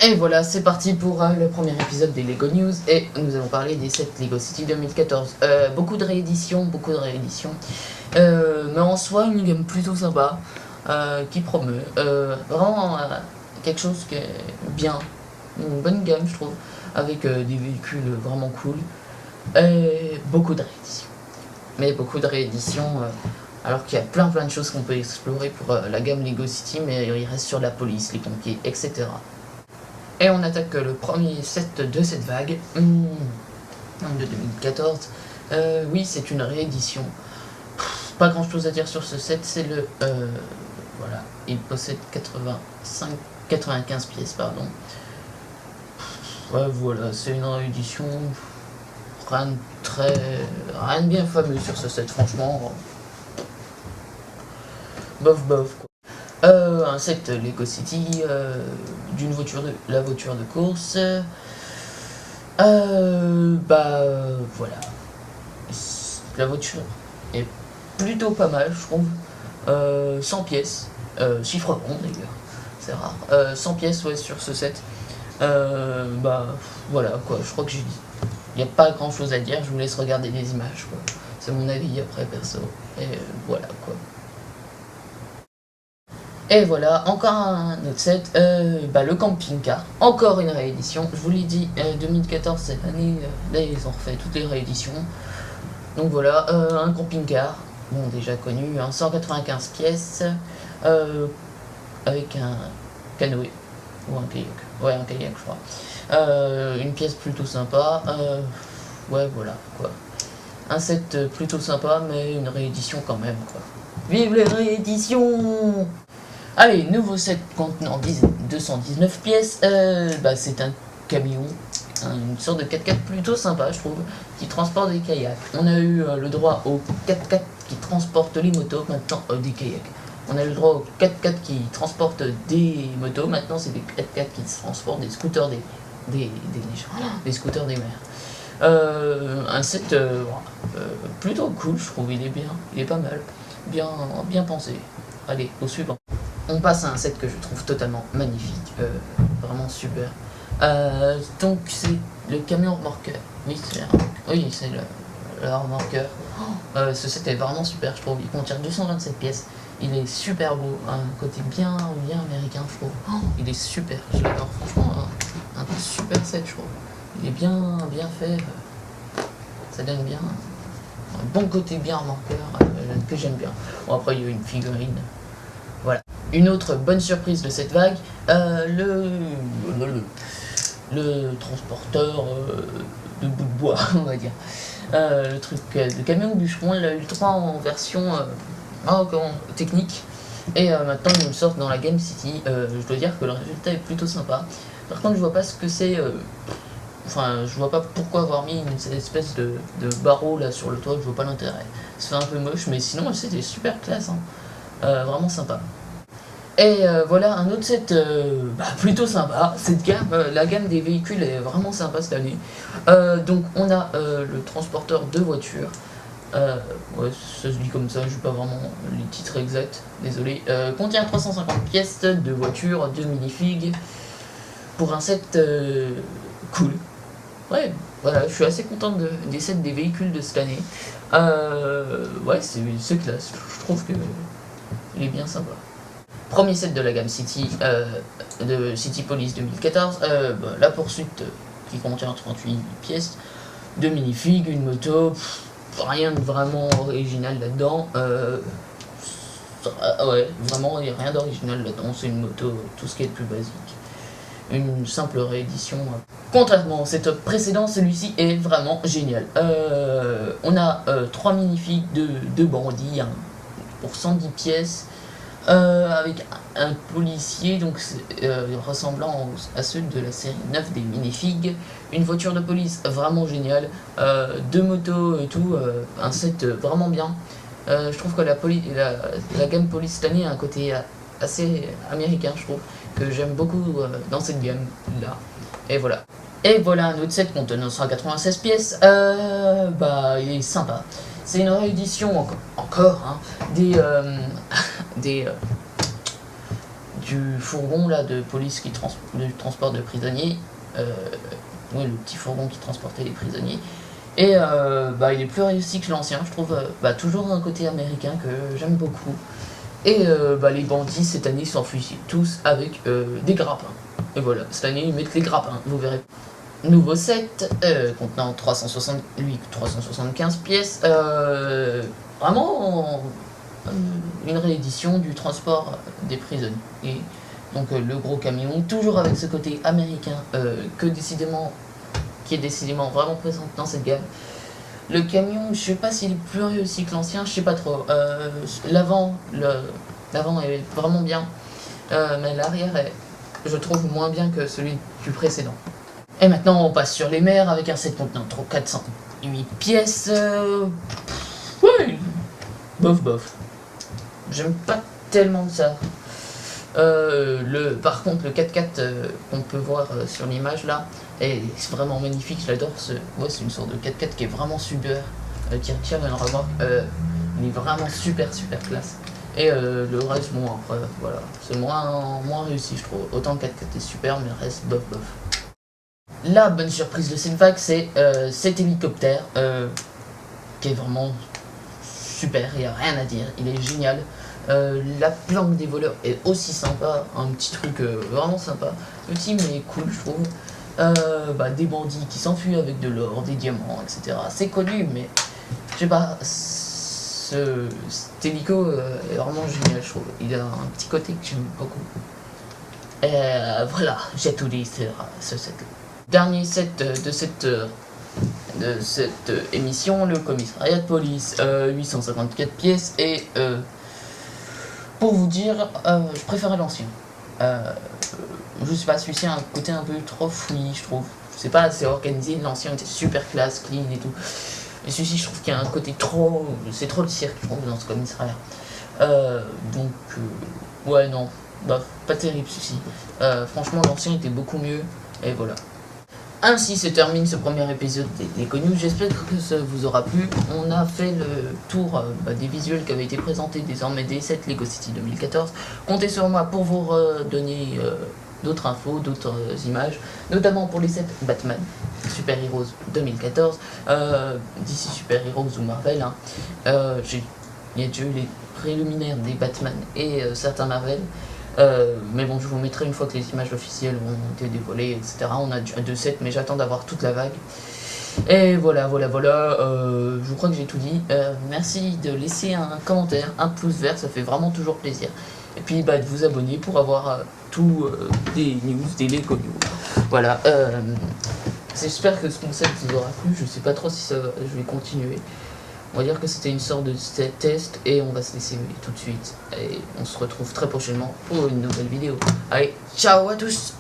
Et voilà, c'est parti pour le premier épisode des Lego News et nous allons parler des 7 Lego City 2014. Beaucoup de rééditions, mais en soi une gamme plutôt sympa qui promeut vraiment quelque chose qui est bien, une bonne gamme je trouve, avec des véhicules vraiment cool et beaucoup de rééditions. Mais beaucoup de rééditions alors qu'il y a plein de choses qu'on peut explorer pour la gamme Lego City, mais il reste sur la police, les pompiers, etc. Et on attaque le premier set de cette vague de 2014. Oui, c'est une réédition. Pas grand chose à dire sur ce set, c'est le... voilà, il possède 95 pièces, pardon. Ouais, voilà, c'est une réédition. Rien de bien fameux sur ce set, franchement. Bof, quoi. Un set Lego City d'une voiture la voiture de course. Voilà. La voiture est plutôt pas mal, je trouve. 100 pièces, chiffre rond d'ailleurs, c'est rare. 100 pièces ouais, sur ce set. Voilà quoi, je crois que j'ai dit. Il n'y a pas grand chose à dire, je vous laisse regarder les images quoi. C'est mon avis après perso. Et voilà quoi. Et voilà, encore un autre set, le camping-car, encore une réédition. Je vous l'ai dit, 2014 cette année, là ils ont refait toutes les rééditions. Donc voilà, un camping-car, bon déjà connu, 195 pièces, avec un canoë, ou un kayak, ouais un kayak je crois. Une pièce plutôt sympa, ouais voilà quoi. Un set plutôt sympa, mais une réédition quand même quoi. Vive les rééditions! Allez, nouveau set contenant 219 pièces, c'est un camion, une sorte de 4x4 plutôt sympa je trouve, qui transporte des kayaks. On a eu le droit aux 4x4 qui transportent les motos, maintenant des kayaks. On a eu le droit aux 4x4 qui transportent des motos, maintenant c'est des 4x4 qui transportent des scooters des scooters des mers. Un set plutôt cool je trouve, il est bien, il est pas mal, bien pensé. Allez, au suivant. On passe à un set que je trouve totalement magnifique, vraiment super. Donc c'est le camion remorqueur. Oui, c'est le remorqueur. Ce set est vraiment super, je trouve. Il contient 227 pièces. Il est super beau, un côté bien américain, je trouve. Il est super, je l'adore. Franchement, un super set, je trouve. Il est bien fait. Ça donne bien un bon côté bien remorqueur que j'aime bien. Bon, après, il y a une figurine. Voilà. Une autre bonne surprise de cette vague, le transporteur de bout de bois, on va dire. Le truc de camion bûcheron, il a eu le 3 en version technique. Et maintenant, ils me sortent dans la Game City. Je dois dire que le résultat est plutôt sympa. Par contre, je vois pas ce que c'est. Je vois pas pourquoi avoir mis cette espèce de barreau là sur le toit, je vois pas l'intérêt. C'est un peu moche, mais sinon, c'était super classe. Vraiment sympa. Et voilà un autre set plutôt sympa. Cette gamme, la gamme des véhicules est vraiment sympa cette année. Donc on a le transporteur de voitures. Ouais, ça se dit comme ça, je n'ai pas vraiment les titres exacts, désolé. Contient 350 pièces de voitures, 2 minifigs. Pour un set cool. Ouais, voilà, je suis assez content des sets des véhicules de cette année. Ouais, c'est classe, je trouve que il est bien sympa. Premier set de la gamme City, de City Police 2014, la poursuite qui contient 38 pièces, 2 minifigs, une moto, rien de vraiment original là-dedans. Ouais, vraiment, il n'y a rien d'original là-dedans, c'est une moto, tout ce qui est le plus basique. Une simple réédition. Contrairement au setup précédent, celui-ci est vraiment génial. On a 3 minifigs de bandits pour 110 pièces. Avec un policier donc ressemblant à ceux de la série 9 des minifigs, une voiture de police vraiment géniale, 2 motos et tout, un set vraiment bien. Je trouve que la gamme police cette année a un côté assez américain, je trouve, que j'aime beaucoup dans cette gamme là. Et voilà un autre set contenant 196 pièces, il est sympa. C'est une réédition encore des du fourgon là de police qui transporte de prisonniers. Oui, le petit fourgon qui transportait les prisonniers. Et il est plus réussi que l'ancien, je trouve. Toujours un côté américain que j'aime beaucoup. Et les bandits cette année s'enfuient tous avec des grappins. Et voilà, cette année ils mettent les grappins, vous verrez. Nouveau set, contenant 375 pièces. Vraiment une réédition du transport des prisonniers. Et donc le gros camion, toujours avec ce côté américain qui est décidément vraiment présent dans cette gamme. Le camion, je sais pas s'il est plus réussi que l'ancien, je sais pas trop. L'avant est vraiment bien, mais l'arrière est, je trouve, moins bien que celui du précédent. Et maintenant on passe sur les mers avec un set contenant 408 pièces. Ouais, bof. J'aime pas tellement ça. Par contre le 4x4 qu'on peut voir sur l'image là est vraiment magnifique, je l'adore. C'est une sorte de 4x4 qui est vraiment super, qui retire une remorque. Il est vraiment super classe. Et le reste, bon, après voilà, c'est moins réussi, je trouve. Autant le 4x4 est super, mais le reste bof. La bonne surprise de cette vague, c'est cet hélicoptère qui est vraiment super, il n'y a rien à dire, il est génial. La planque des voleurs est aussi sympa, un petit truc vraiment sympa, petit mais cool, je trouve. Des bandits qui s'enfuient avec de l'or, des diamants, etc. C'est connu, mais je sais pas, cet hélico est vraiment génial, je trouve. Il a un petit côté que j'aime beaucoup. Voilà, j'ai tout dit sur ce set. Dernier set de cette émission, le commissariat de police, 854 pièces. Et pour vous dire, je préférais l'ancien. Je sais pas, celui-ci a un côté un peu trop fouillis, je trouve. C'est pas assez organisé, l'ancien était super classe, clean et tout. Et celui-ci, je trouve qu'il y a un côté trop... C'est trop le cirque, je trouve, dans ce commissariat. Ouais, non, pas terrible celui-ci. Franchement, l'ancien était beaucoup mieux, et voilà. Ainsi se termine ce premier épisode des Connus. J'espère que ça vous aura plu. On a fait le tour des visuels qui avaient été présentés désormais des 7 Lego City 2014. Comptez sur moi pour vous donner d'autres infos, d'autres images, notamment pour les 7 Batman Super Heroes 2014, DC Super Heroes ou Marvel. Il y a déjà eu les préliminaires des Batman et certains Marvel. Mais bon, je vous mettrai une fois que les images officielles ont été dévoilées, etc. On a déjà 2 sets, mais j'attends d'avoir toute la vague. Et voilà. Je crois que j'ai tout dit. Merci de laisser un commentaire, un pouce vert, ça fait vraiment toujours plaisir. Et puis de vous abonner pour avoir tout des news, des Lego news. Voilà. J'espère que ce concept vous aura plu. Je sais pas trop si je vais continuer. On va dire que c'était une sorte de test et on va se laisser tout de suite. Et on se retrouve très prochainement pour une nouvelle vidéo. Allez, ciao à tous!